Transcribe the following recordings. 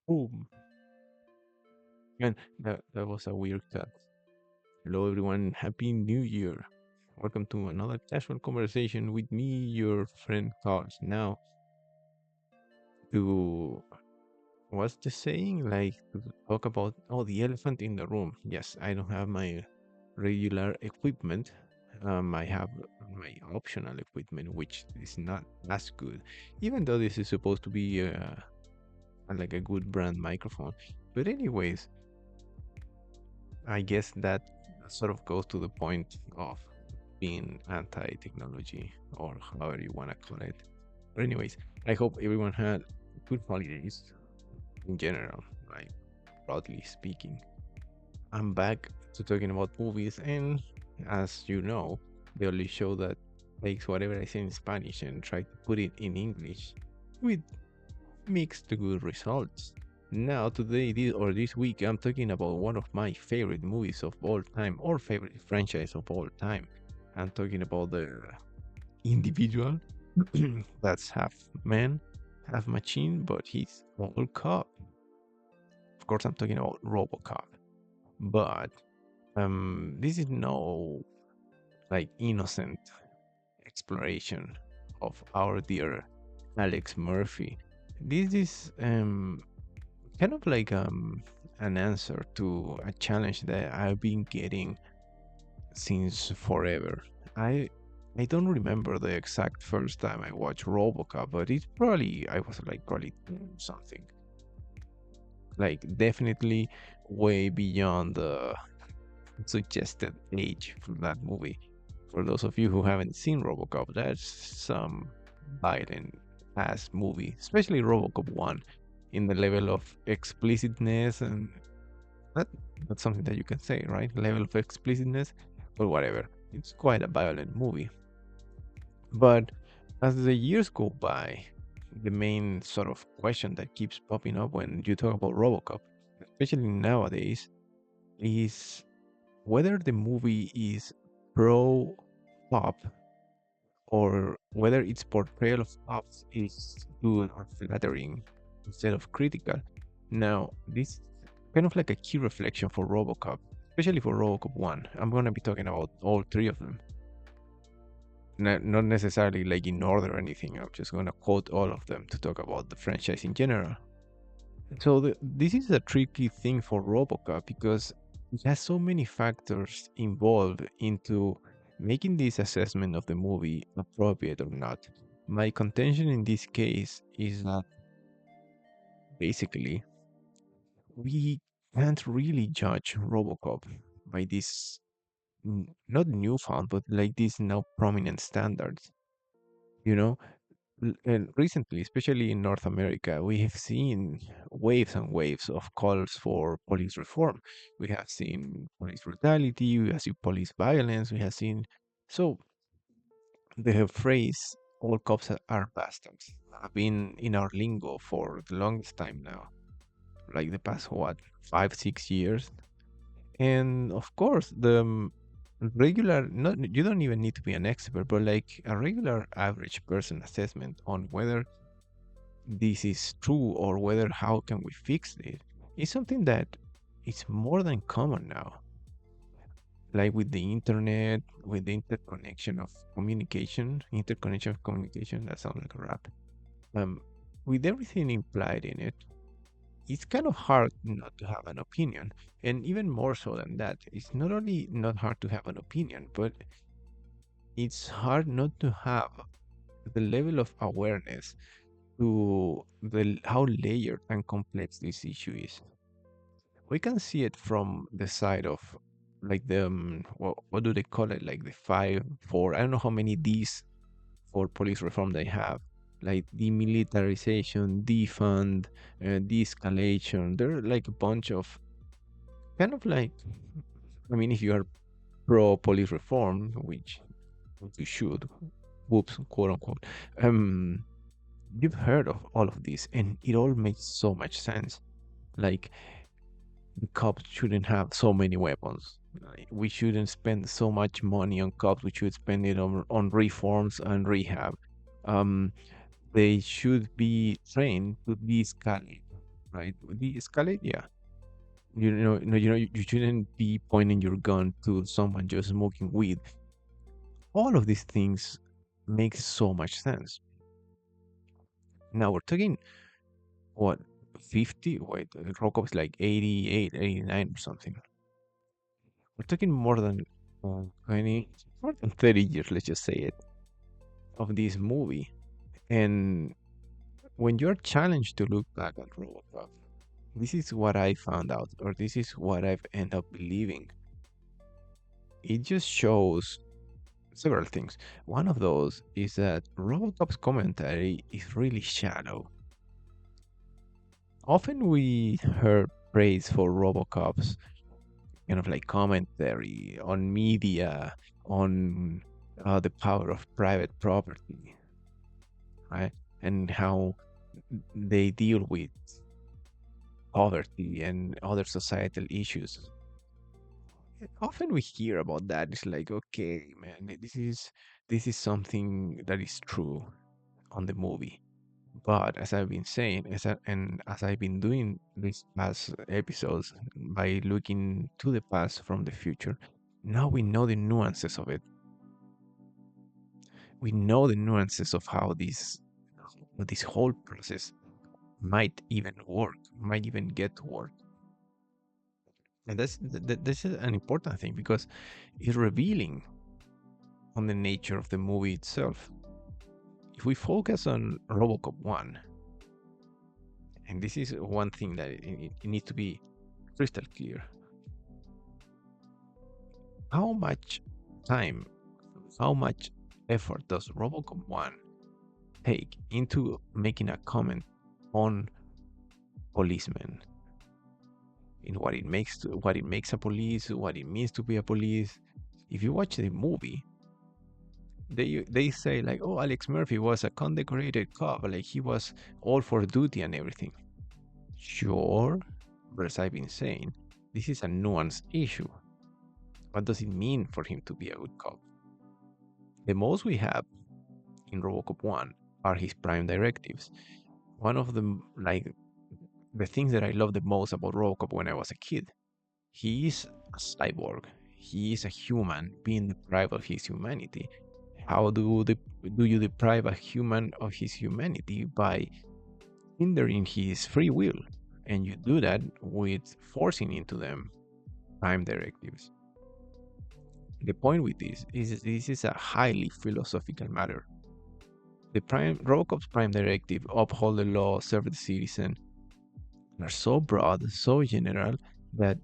Boom. And that was a weird cut. Hello, everyone. Happy New Year. Welcome to another casual conversation with me, your friend Carlz. Now, to what's the saying? Like, to talk about, the elephant in the room. Yes, I don't have my regular equipment. I have my optional equipment, which is not as good, even though this is supposed to be like a good brand microphone. But, anyways, I guess that sort of goes to the point of being anti-technology or however you want to call it. But anyways, I hope everyone had good holidays in general, like broadly speaking. I'm back to talking about movies, and as you know, the only show that takes whatever I say in Spanish and try to put it in English with mixed to good results. Now, today, this week, I'm talking about one of my favorite movies of all time, or favorite franchise of all time. I'm talking about the individual that's half man, half machine, but he's all cop. Of course, I'm talking about RoboCop. But this is no like innocent exploration of our dear Alex Murphy. This is kind of like an answer to a challenge that I've been getting since forever. I I don't remember the exact first time I watched RoboCop, but it's probably I was like probably something like definitely way beyond the suggested age for that movie. For those of you who haven't seen RoboCop, that's some violent ass movie, especially RoboCop 1 in the level of explicitness and that, that's something that you can say, right? Level of explicitness or whatever. It's quite a violent movie. But as the years go by, the main sort of question that keeps popping up when you talk about RoboCop, especially nowadays, is whether the movie is pro pop or whether its portrayal of cops is good or flattering instead of critical. Now, this is kind of like a key reflection for RoboCop, especially for RoboCop 1. I'm going to be talking about all three of them. Not necessarily like in order or anything. I'm just going to quote all of them to talk about the franchise in general. So, this is a tricky thing for RoboCop because it has so many factors involved into making this assessment of the movie appropriate or not. My contention in this case is that basically we can't really judge RoboCop by this not newfound, but like these now prominent standards. You know, and recently, especially in North America, we have seen waves and waves of calls for police reform. We have seen police brutality, we have seen police violence, we have seen. So the phrase "all cops are bastards" have been in our lingo for the longest time now, like the past what 5 6 years. And of course, the regular not you don't even need to be an expert, but like a regular average person assessment on whether this is true or whether how can we fix it is something that is more than common now, like with the internet, with the interconnection of communication. That sounds like a rap. um with everything implied in it, it's kind of hard not to have an opinion. And even more so than that, it's not only not hard to have an opinion, but it's hard not to have the level of awareness to how layered and complex this issue is. We can see it from the side of like the what do they call it, like the 5 4, I don't know how many D's for police reform they have, like demilitarization, defund, de-escalation. There are like a bunch of kind of like, I mean, if you are pro police reform, which you should, whoops, quote unquote, um you've heard of all of this and it all makes so much sense. Like, the cops shouldn't have so many weapons. Like, we shouldn't spend so much money on cops. We should spend it on reforms and rehab. Um, they should be trained to de-escalate right? The escalate, yeah. You shouldn't be pointing your gun to someone just smoking weed. All of these things make so much sense. Now we're talking what 50? Wait, Robocop is like 88, 89 or something. We're talking more than 20, more than 30 years, let's just say it, of this movie. And when you're challenged to look back at Robocop, this is what I found out, or this is what I've ended up believing. It just shows several things. One of those is that Robocop's commentary is really shallow. Often we heard praise for Robocop's kind of like commentary on media, on the power of private property, right? And how they deal with poverty and other societal issues. Often we hear about that. It's like, okay, man, this is something that is true on the movie. But as I've been saying, and as I've been doing these past episodes by looking to the past from the future, now we know the nuances of it. We know the nuances of how this whole process might even work, might even get to work. And this is an important thing because it's revealing on the nature of the movie itself. If we focus on Robocop 1, and this is one thing that it needs to be crystal clear, how much time, how much effort does Robocop 1 take into making a comment on policemen, in what it makes a police, what it means to be a police? If you watch the movie, they say like, oh, Alex Murphy was a condecorated cop, like he was all for duty and everything. Sure, but as I've been saying, this is a nuanced issue. What does it mean for him to be a good cop? The most we have in Robocop 1 are his prime directives. One of them, like the things that I love the most about Robocop when I was a kid, he is a cyborg. He is a human being deprived of his humanity. How do you deprive a human of his humanity? By hindering his free will. And you do that with forcing into them prime directives. The point with this is a highly philosophical matter. The prime Robocop's prime directive, uphold the law, serve the citizen, are so broad, so general that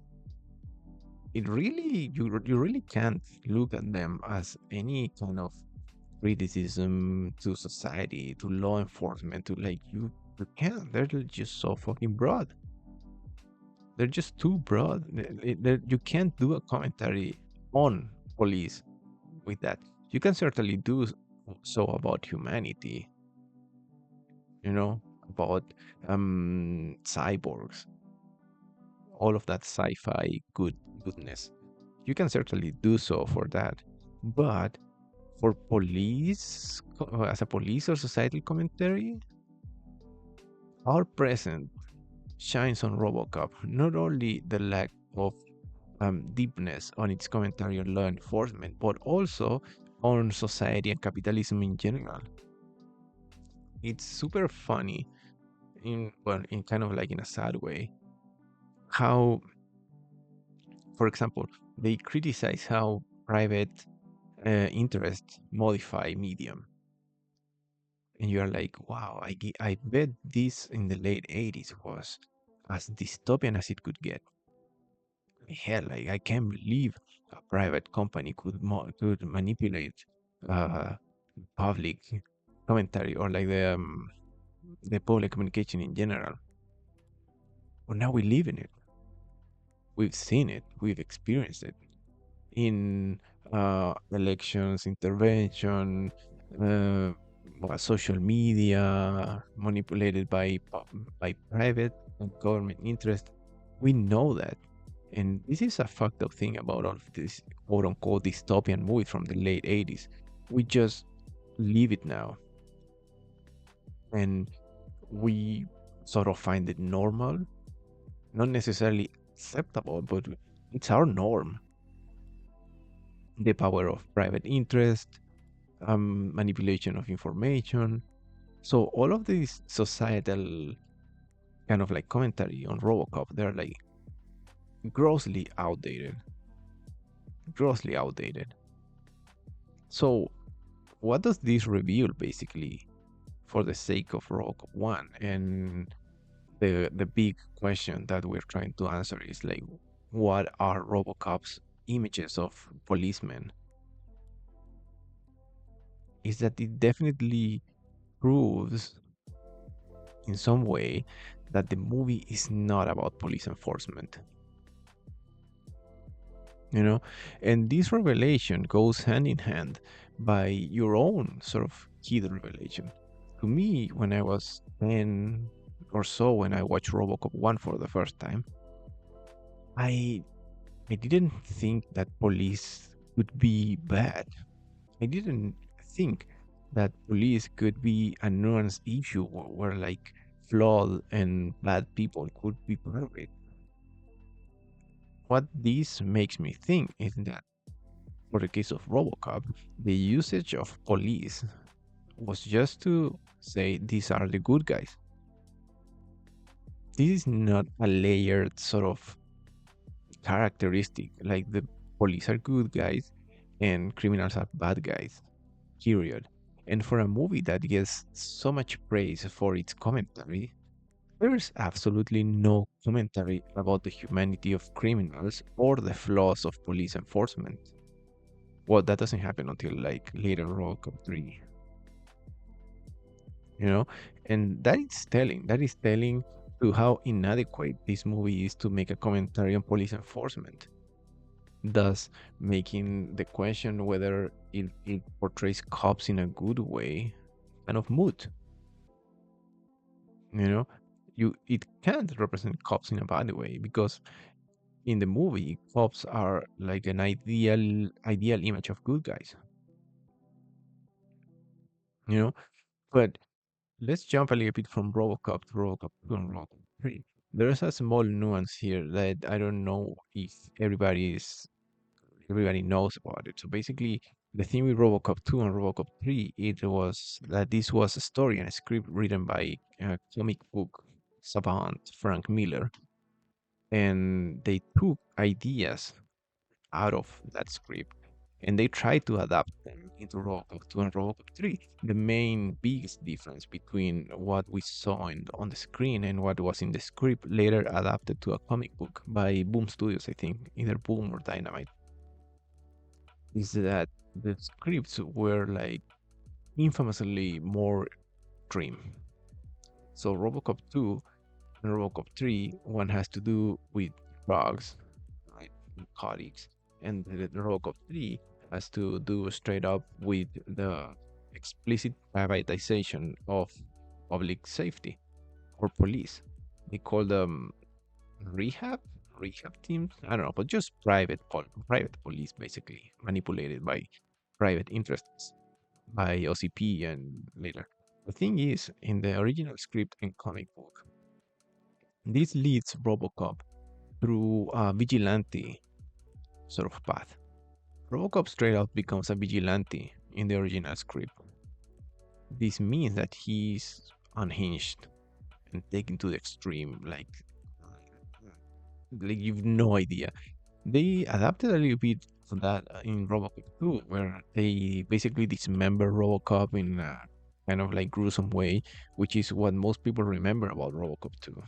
it really you really can't look at them as any kind of criticism to society, to law enforcement, to like you can't. They're just so fucking broad. They're just too broad. You can't do a commentary on police with that. You can certainly do so about humanity, about cyborgs, all of that sci-fi goodness. You can certainly do so for that. But for police, as a police or societal commentary, our present shines on Robocop not only the lack of deepness on its commentary on law enforcement, but also on society and capitalism in general. It's super funny, in kind of like in a sad way, how, for example, they criticize how private interests modify medium, and you are like, wow, I bet this in the late 80s was as dystopian as it could get. Hell, like I can't believe a private company could manipulate uh, public commentary or like the public communication in general. But now we live in it. We've seen it. We've experienced it in elections, intervention, uh, social media manipulated by private and government interest. We know that. And this is a fucked up thing about all of this quote unquote dystopian movie from the late 80s. We just live it now. And we sort of find it normal, not necessarily acceptable, but it's our norm. The power of private interest, manipulation of information. So all of these societal kind of like commentary on RoboCop, they're like grossly outdated, grossly outdated. So what does this reveal basically for the sake of RoboCop 1? And the big question that we're trying to answer is like, what are RoboCop's images of policemen? Is that it definitely proves in some way that the movie is not about police enforcement, you know? And this revelation goes hand in hand by your own sort of kid revelation. To me, when I was 10 or so, when I watched RoboCop 1 for the first time, I I didn't think that police could be bad. I didn't think that police could be a nuanced issue where like flawed and bad people could be part of it. What this makes me think is that for the case of Robocop, the usage of police was just to say these are the good guys. This is not a layered sort of characteristic like the police are good guys and criminals are bad guys, period. And for a movie that gets so much praise for its commentary, there's absolutely no commentary about the humanity of criminals or the flaws of police enforcement. Well, that doesn't happen until like later RoboCop 3, you know? And that is telling. That is telling to how inadequate this movie is to make a commentary on police enforcement, thus making the question whether it portrays cops in a good way kind of moot. You know, it can't represent cops in a bad way because in the movie, cops are like an ideal image of good guys. You know, but let's jump a little bit from RoboCop to RoboCop 2 and RoboCop 3. There's a small nuance here that I don't know if everybody knows about it. So basically, the thing with RoboCop 2 and RoboCop 3, it was that this was a story and a script written by comic book savant Frank Miller, and they took ideas out of that script and they tried to adapt them into RoboCop 2 and RoboCop 3. The main biggest difference between what we saw on the screen and what was in the script later adapted to a comic book by Boom Studios, I think, either Boom or Dynamite, is that the scripts were like infamously more extreme. So RoboCop 2 and RoboCop 3, one has to do with drugs, right, narcotics, and the RoboCop 3 has to do straight up with the explicit privatization of public safety or police. They call them rehab, rehab teams. I don't know, but just private police, basically manipulated by private interests, by OCP and later. The thing is, in the original script and comic book, this leads RoboCop through a vigilante sort of path. RoboCop straight up becomes a vigilante in the original script. This means that he's unhinged and taken to the extreme, like you've no idea. They adapted a little bit of that in RoboCop 2, where they basically dismember RoboCop in a kind of like gruesome way, which is what most people remember about RoboCop 2.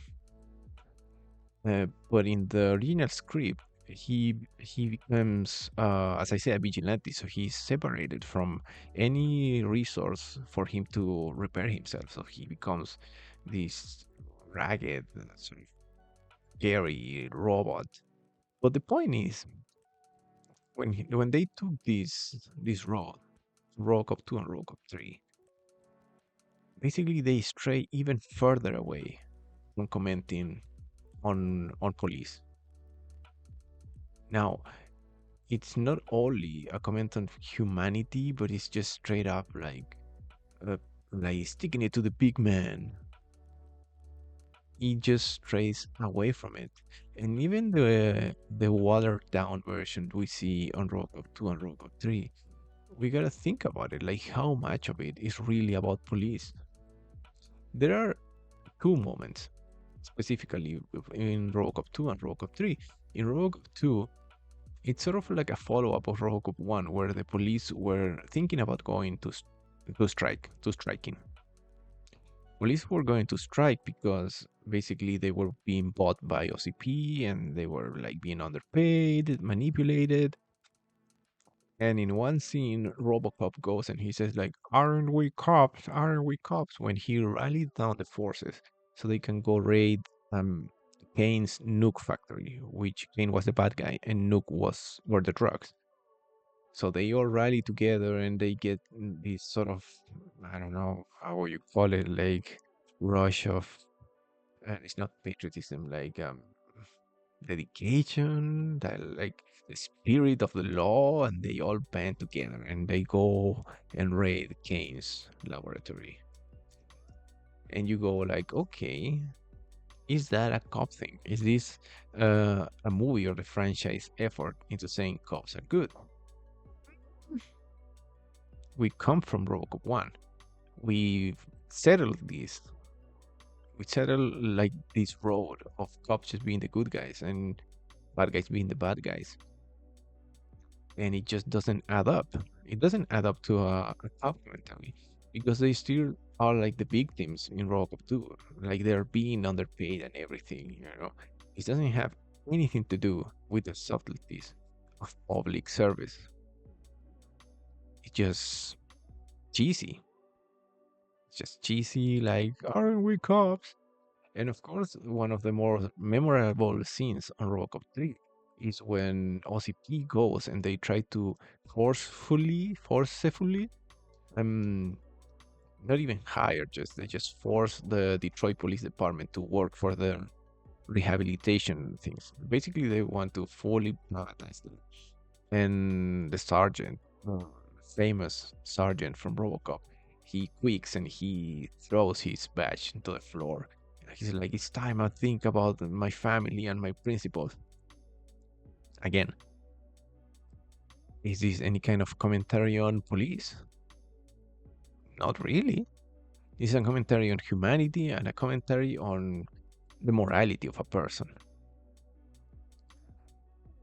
But in the original script, he becomes, as I said, a vigilante. So he's separated from any resource for him to repair himself. So he becomes this ragged, sort of scary robot. But the point is, when they took this road, RoboCop 2 and RoboCop 3, basically they stray even further away from commenting on police. Now, it's not only a comment on humanity, but it's just straight up uh, like sticking it to the big man. It just strays away from it. And even the watered down version we see on RoboCop 2 and RoboCop 3, we gotta think about it, like how much of it is really about police. There are two moments specifically in RoboCop 2 and RoboCop 3. In RoboCop 2, it's sort of like a follow-up of RoboCop 1, where the police were thinking about going to striking. Police were going to strike because basically they were being bought by OCP and they were like being underpaid, manipulated. And in one scene, RoboCop goes and he says like, "Aren't we cops? Aren't we cops?" When he rallied down the forces so they can go raid Kane's Nuke factory, which Kane was the bad guy and Nuke were the drugs. So they all rally together and they get this sort of, I don't know how you call it, like rush of, it's not patriotism, like dedication, that like the spirit of the law, and they all band together and they go and raid Kane's laboratory. And you go like, okay, is that a cop thing? Is this a movie or the franchise effort into saying cops are good? We come from Robocop 1. We've settled this. We settled like this road of cops just being the good guys and bad guys being the bad guys. And it just doesn't add up. It doesn't add up to a documentary because they still are like the victims in Robocop 2. Like they're being underpaid and everything, you know. It doesn't have anything to do with the subtleties of public service. It's just cheesy. It's just cheesy, like, aren't we cops? And of course, one of the more memorable scenes on Robocop 3 is when OCP goes and they try to forcefully, um, not even hire, just they just force the Detroit Police Department to work for their rehabilitation things. Basically, they want to fully privatize them. And the sergeant, famous sergeant from RoboCop, he quakes and he throws his badge into the floor. He's like, "It's time I think about my family and my principles." Again, is this any kind of commentary on police? Not really. It's a commentary on humanity and a commentary on the morality of a person.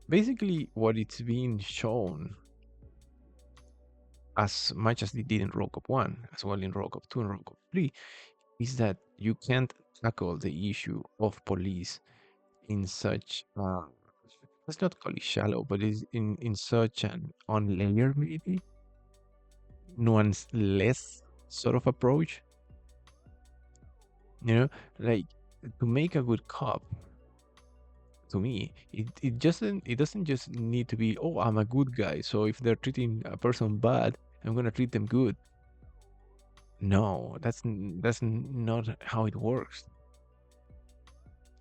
Basically, what it's being shown, as much as they did in RoboCop 1, as well in RoboCop 2 and RoboCop 3, is that you can't tackle the issue of police in such, let's not call it shallow, but is in such an unlayered, maybe nuance less sort of approach. You know, like to make a good cop, to me, it doesn't just need to be, oh, I'm a good guy, so if they're treating a person bad, I'm gonna treat them good. No, not how it works.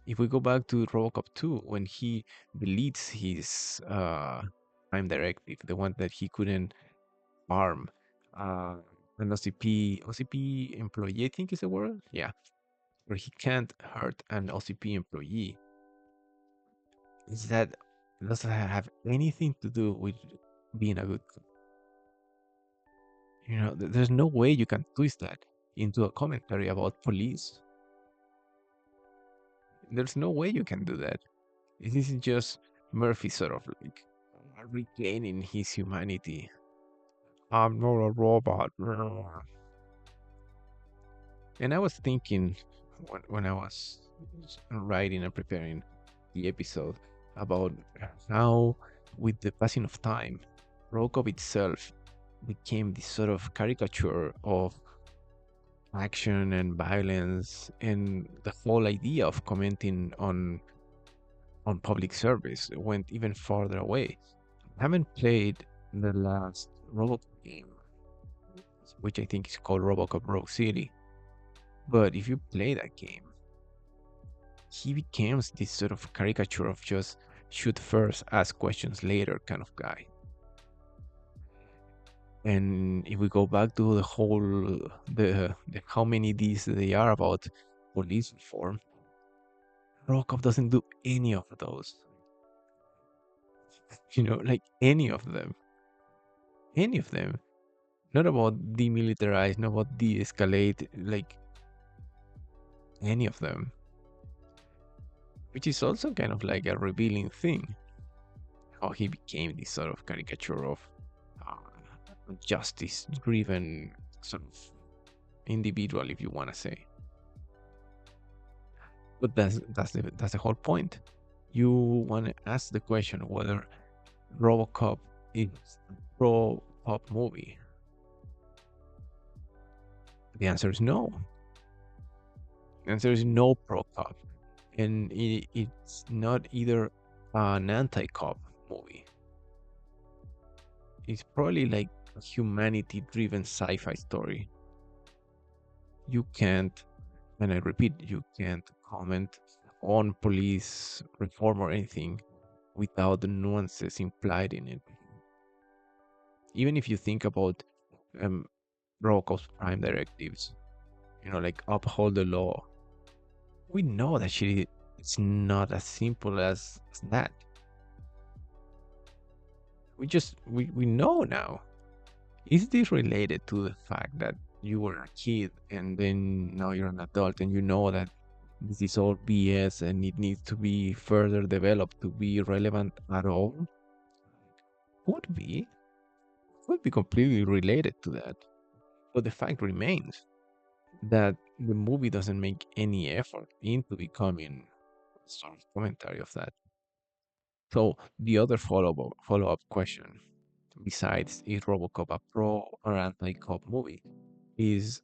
If we go back to Robocop 2, when he deletes his prime directive, the one that he couldn't harm uh, an OCP employee, I think is the word. Yeah, where he can't hurt an OCP employee. Is that doesn't have anything to do with being a good cop. You know, there's no way you can twist that into a commentary about police. There's no way you can do that. This is just Murphy sort of like regaining his humanity. I'm not a robot. And I was thinking when I was writing and preparing the episode about how, with the passing of time, Robocop itself became this sort of caricature of action and violence, and the whole idea of commenting on public service went even farther away. I haven't played the last Robocop game, which I think is called Robocop Rogue City. But if you play that game, he becomes this sort of caricature of just shoot first, ask questions later kind of guy. And if we go back to the whole the how many Ds they are about police reform, ROBOCOP doesn't do any of those. Like any of them. Not about demilitarize, not about de-escalate, like any of them. Which is also kind of like a revealing thing, how he became this sort of caricature of uh, justice-driven sort of individual, if you want to say. But that's the whole point. You want to ask the question whether RoboCop is a pro-cop movie. The answer is no. The answer is no pro-cop, and it's not either an anti-cop movie. It's probably like a humanity-driven sci-fi story. You can't, and I repeat, you can't comment on police reform or anything without the nuances implied in it. Even if you think about um, Robocop's prime directives, like uphold the law, we know that it's not as simple as that. We know now. Is this related to the fact that you were a kid and then now you're an adult and you know that this is all BS and it needs to be further developed to be relevant at all? Could be. Could be completely related to that. But the fact remains that the movie doesn't make any effort into becoming sort of commentary of that. So the other follow-up question, besides is RoboCop a pro or anti-cop movie, is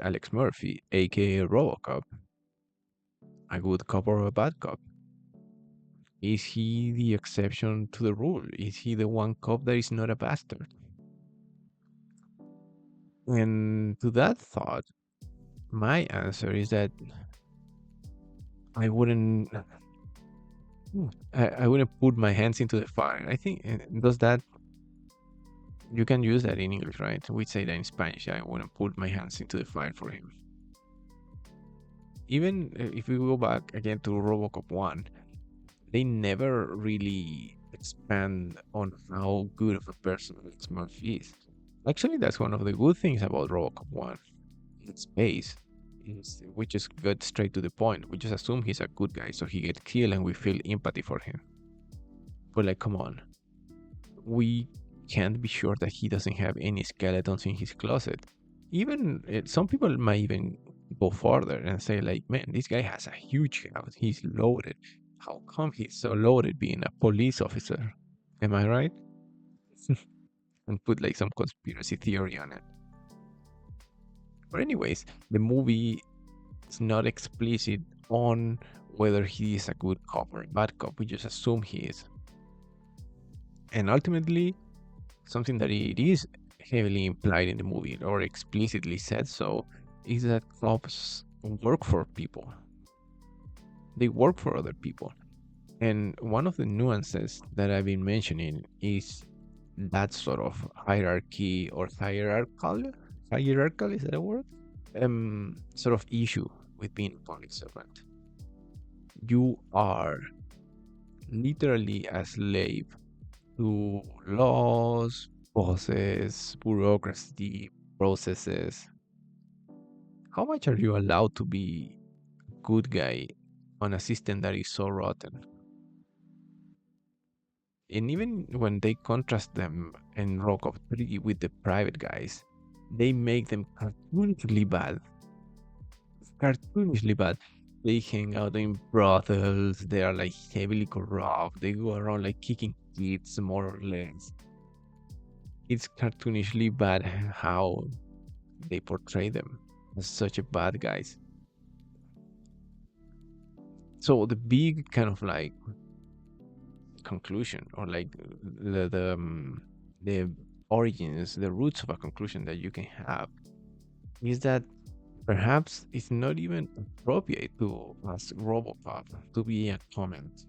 Alex Murphy, aka RoboCop, a good cop or a bad cop? Is he the exception to the rule? Is he the one cop that is not a bastard? And to that thought, my answer is that I wouldn't I wouldn't put my hands into the fire. I think does that you can use that in English, right? We say that in Spanish. I wouldn't put my hands into the fire for him. Even if we go back again to RoboCop 1, they never really expand on how good of a person Alex Murphy is. Actually, that's one of the good things about RoboCop 1. Its base. We just got straight to the point. We just assume he's a good guy, so he gets killed and we feel empathy for him. But like, come on. We can't be sure that he doesn't have any skeletons in his closet. Even some people might even go further and say, like, man, this guy has a huge house. He's loaded. How come he's so loaded being a police officer? Am I right? And put like some conspiracy theory on it. But anyways, the movie is not explicit on whether he is a good cop or a bad cop. We just assume he is. And ultimately, something that it is heavily implied in the movie or explicitly said so is that cops work for people. They work for other people. And one of the nuances that I've been mentioning is that sort of hierarchy or hierarchical, is that a word? Sort of issue with being a public servant. You are literally a slave to laws, bosses, bureaucracy, processes. How much are you allowed to be a good guy on a system that is so rotten? And even when they contrast them in Rock of 3 with the private guys, they make them cartoonishly bad. Cartoonishly bad. They hang out in brothels, they are like heavily corrupt, they go around like kicking kids more or less. It's cartoonishly bad how they portray them as such a bad guys. So the big kind of like conclusion or like the origins, the roots of a conclusion that you can have is that perhaps it's not even appropriate to ask RoboCop to be a comment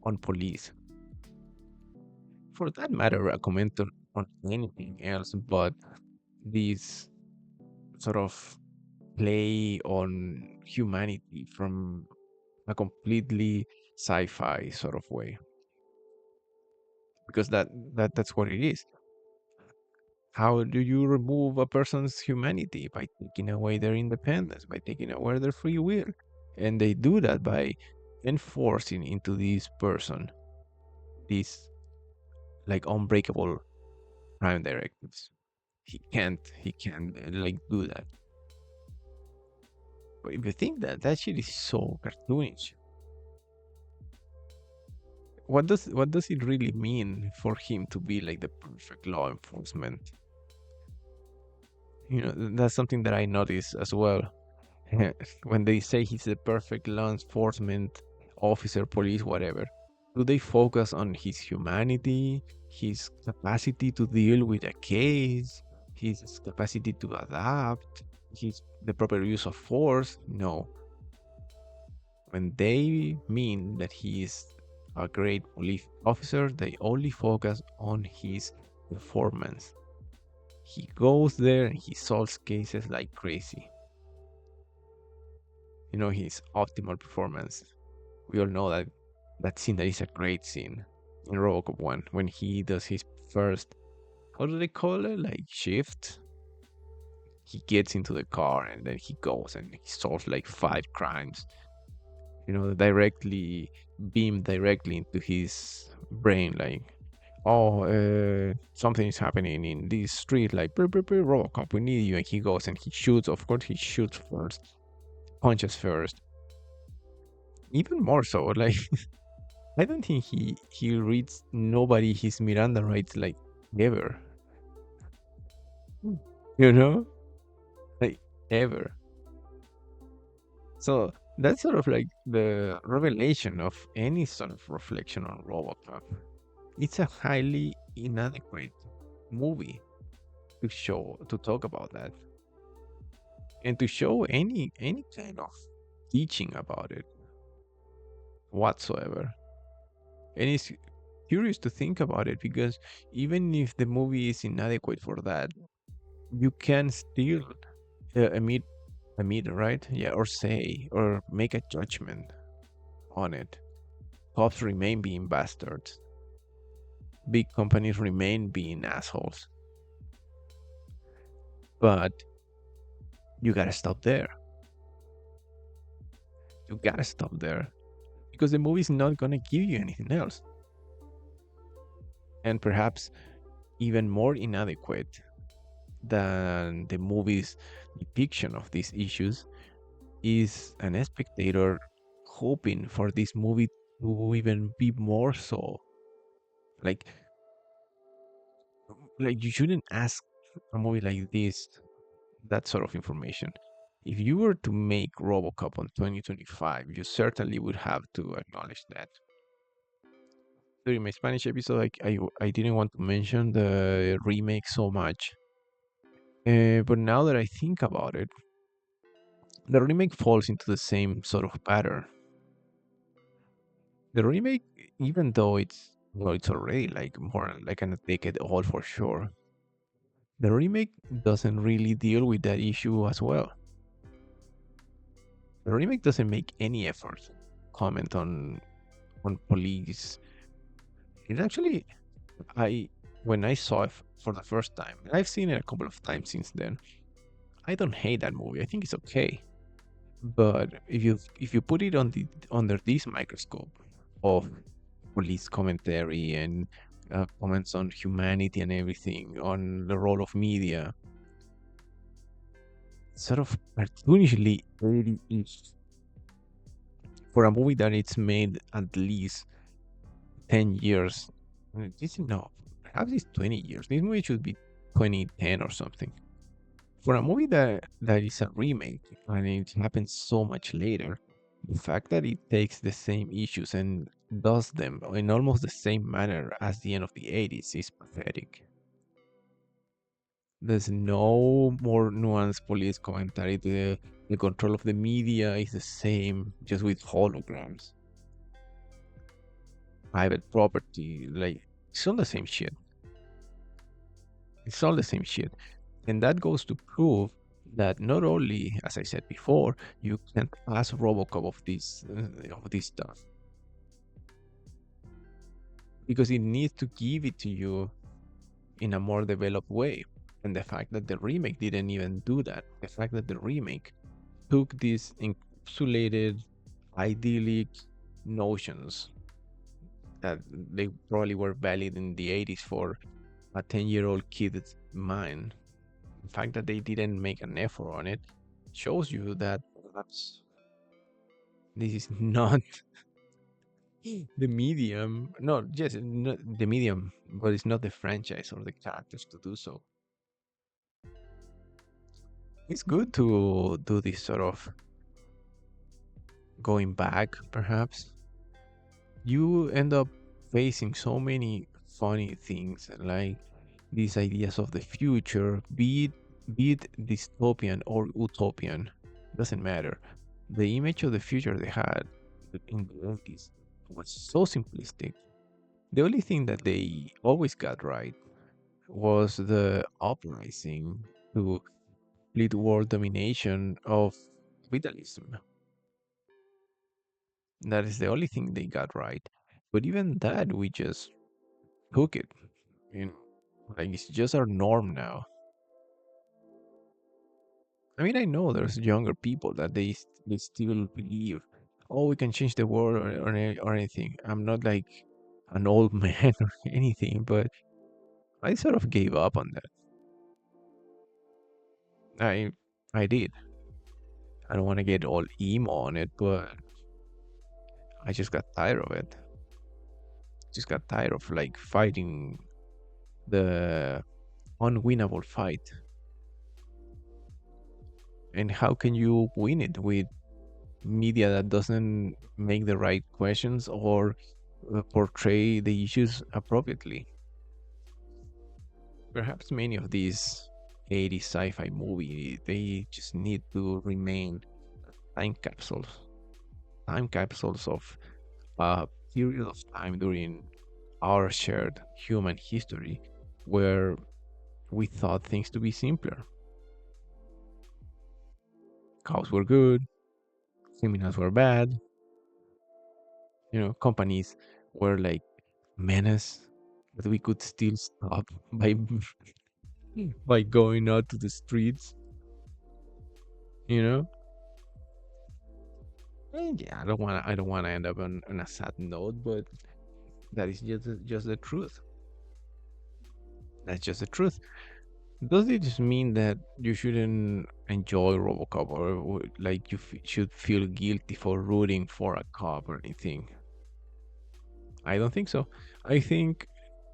on police. For that matter, a comment on anything else but this sort of play on humanity from a completely sci-fi sort of way, because that's what it is. How do you remove a person's humanity? By taking away their independence, by taking away their free will. And they do that by enforcing into this person these like unbreakable prime directives. He can't like do that. But if you think that that shit is so cartoonish, what does it really mean for him to be like the perfect law enforcement? That's something that I notice as well. When they say he's the perfect law enforcement officer, police, whatever, do they focus on his humanity, his capacity to deal with a case, his capacity to adapt, the proper use of force? No. When they mean that he is a great police officer, they only focus on his performance. He goes there and he solves cases like crazy. His optimal performance. We all know that scene, that is a great scene in RoboCop 1 when he does his first, how do they call it? Like shift. He gets into the car and then he goes and he solves like 5 crimes, directly beamed directly into his brain, like, oh, something is happening in this street, like, RoboCop, we need you. And he goes and he shoots. Of course, he shoots first, punches first. Even more so, like, I don't think he reads nobody his Miranda rights like ever. You know, like ever. So that's sort of like the revelation of any sort of reflection on RoboCop. It's a highly inadequate movie to talk about that and to show any kind of teaching about it whatsoever. And it's curious to think about it because even if the movie is inadequate for that, you can still emit, right? Yeah, or say or make a judgment on it. Cops remain being bastards. Big companies remain being assholes. But you gotta stop there. You gotta stop there. Because the movie's not gonna give you anything else. And perhaps even more inadequate than the movie's depiction of these issues is an spectator hoping for this movie to even be more so. Like, you shouldn't ask a movie like this that sort of information. If you were to make RoboCop on 2025, you certainly would have to acknowledge that. During my Spanish episode, I didn't want to mention the remake so much. But now that I think about it, the remake falls into the same sort of pattern. The remake, even though it's already like more like a decade old for sure, the remake doesn't really deal with that issue as well. The remake doesn't make any effort comment on police. It actually, I when I saw it for the first time, and I've seen it a couple of times since then, I don't hate that movie. I think it's okay. But if you put it under this microscope of police commentary and comments on humanity and everything, on the role of media, sort of cartoonishly 80-ish for a movie that it's made at least 10 years. This no, perhaps it's 20 years. This movie should be 2010 or something. For a movie that is a remake and it happens so much later, the fact that it takes the same issues and does them in almost the same manner as the end of the 80s is pathetic. There's no more nuanced police commentary. The control of the media is the same, just with holograms. Private property, like, it's all the same shit. It's all the same shit. And that goes to prove that not only, as I said before, you can't ask Robocop of this stuff because it needs to give it to you in a more developed way. And the fact that the remake didn't even do that, the fact that the remake took these encapsulated, idyllic notions that they probably were valid in the 80s for a 10-year-old kid's mind. The fact that they didn't make an effort on it shows you that perhaps this is not the medium. No, yes, not the medium, but it's not the franchise or the characters to do so. It's good to do this sort of going back, perhaps. You end up facing so many funny things, like these ideas of the future, be it dystopian or utopian, doesn't matter. The image of the future they had in the 80s was so simplistic. The only thing that they always got right was the uprising to lead world domination of capitalism. That is the only thing they got right. But even that, we just took it. You know, like it's just our norm now. I mean, I know there's younger people that they still believe, oh, we can change the world or anything. I'm not like an old man or anything, but I sort of gave up on that. I I did. I don't want to get all emo on it, but I just got tired of it. Just got tired of like fighting the unwinnable fight. And how can you win it with media that doesn't make the right questions or portray the issues appropriately? Perhaps many of these 80s sci-fi movies they just need to remain time capsules, time capsules of a period of time during our shared human history where we thought things to be simpler. Cows were good, criminals were bad, companies were like menace that we could still stop by by going out to the streets, you know? And yeah, I don't wanna end up on a sad note, but that is just the truth. That's just the truth. Does it just mean that you shouldn't enjoy RoboCop or like you should feel guilty for rooting for a cop or anything? I don't think so. I think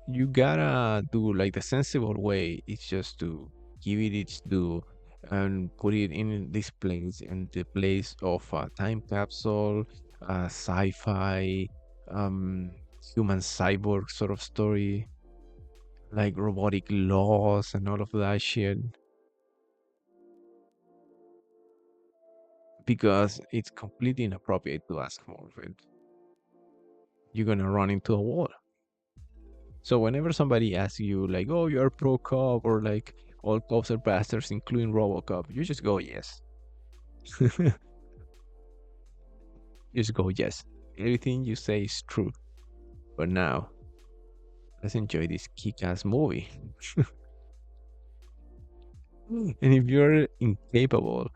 you gotta do like the sensible way. It's just to give it its due and put it in this place, in the place of a time capsule, sci-fi, um, human cyborg sort of story, like robotic laws and all of that shit. Because it's completely inappropriate to ask more of it. You're gonna run into a wall. So whenever somebody asks you like, "Oh, you're pro cop," or like, "All cops are bastards, including RoboCop," you just go yes. Just go yes. Everything you say is true. But now, let's enjoy this kick-ass movie. And if you're incapable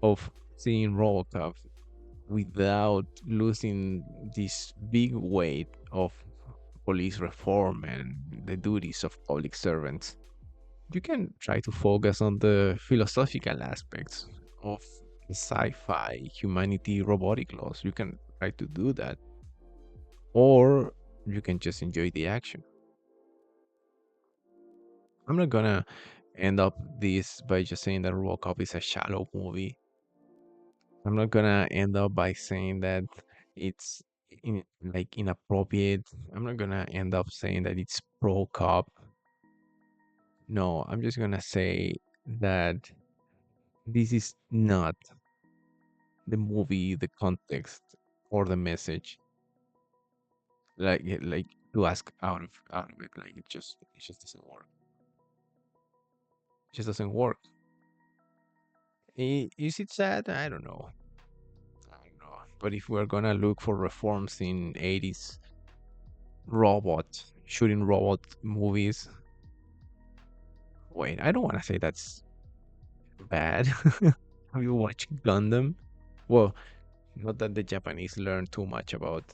of seeing RoboCop without losing this big weight of police reform and the duties of public servants, you can try to focus on the philosophical aspects of sci-fi, humanity, robotic laws. You can try to do that, or you can just enjoy the action. I'm not gonna end up this by just saying that RoboCop is a shallow movie. I'm not gonna end up by saying that it's like inappropriate. I'm not gonna end up saying that it's pro cop. No, I'm just gonna say that this is not the movie, the context, or the message. Like to ask out of it. Like it just doesn't work. It just doesn't work. Is it sad? I don't know. I don't know. But if we're gonna look for reforms in 80s shooting robot movies, wait, I don't want to say that's bad. Have you watched Gundam? Well, not that the Japanese learned too much about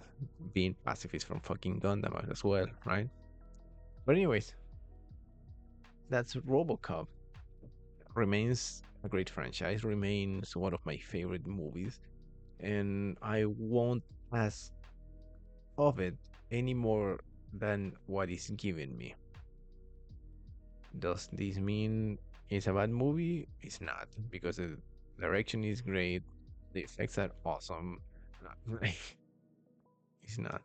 being pacifist from fucking Gundam as well, right? But anyways, that's RoboCop. Remains a great franchise. Remains one of my favorite movies, and I won't ask of it any more than what is given me. Does this mean it's a bad movie? It's not, because the direction is great, the effects are awesome. It's not.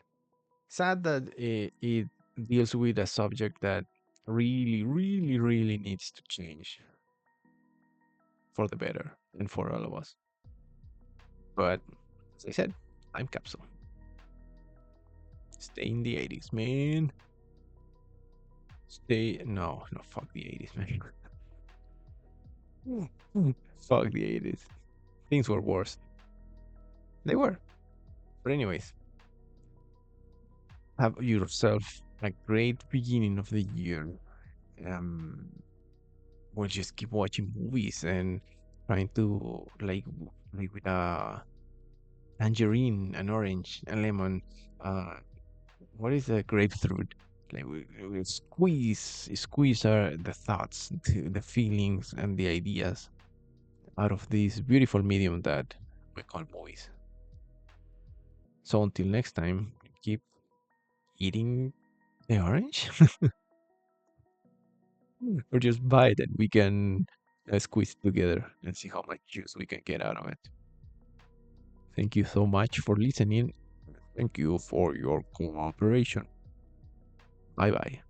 Sad that it deals with a subject that really, really, really needs to change for the better and for all of us. But as I said, time capsule. Stay in the 80s, man. Stay. No, no, fuck the 80s, man. Fuck the 80s. Things were worse. They were. But, anyways, have yourself a great beginning of the year. Um, we'll just keep watching movies and trying to, like with a tangerine, an orange, a lemon. Uh, what is a grapefruit? Like we squeeze the thoughts, the feelings, and the ideas out of this beautiful medium that we call movies. So until next time, keep eating the orange, or just buy it and we can squeeze it together and see how much juice we can get out of it. Thank you so much for listening. Thank you for your cooperation. Bye bye.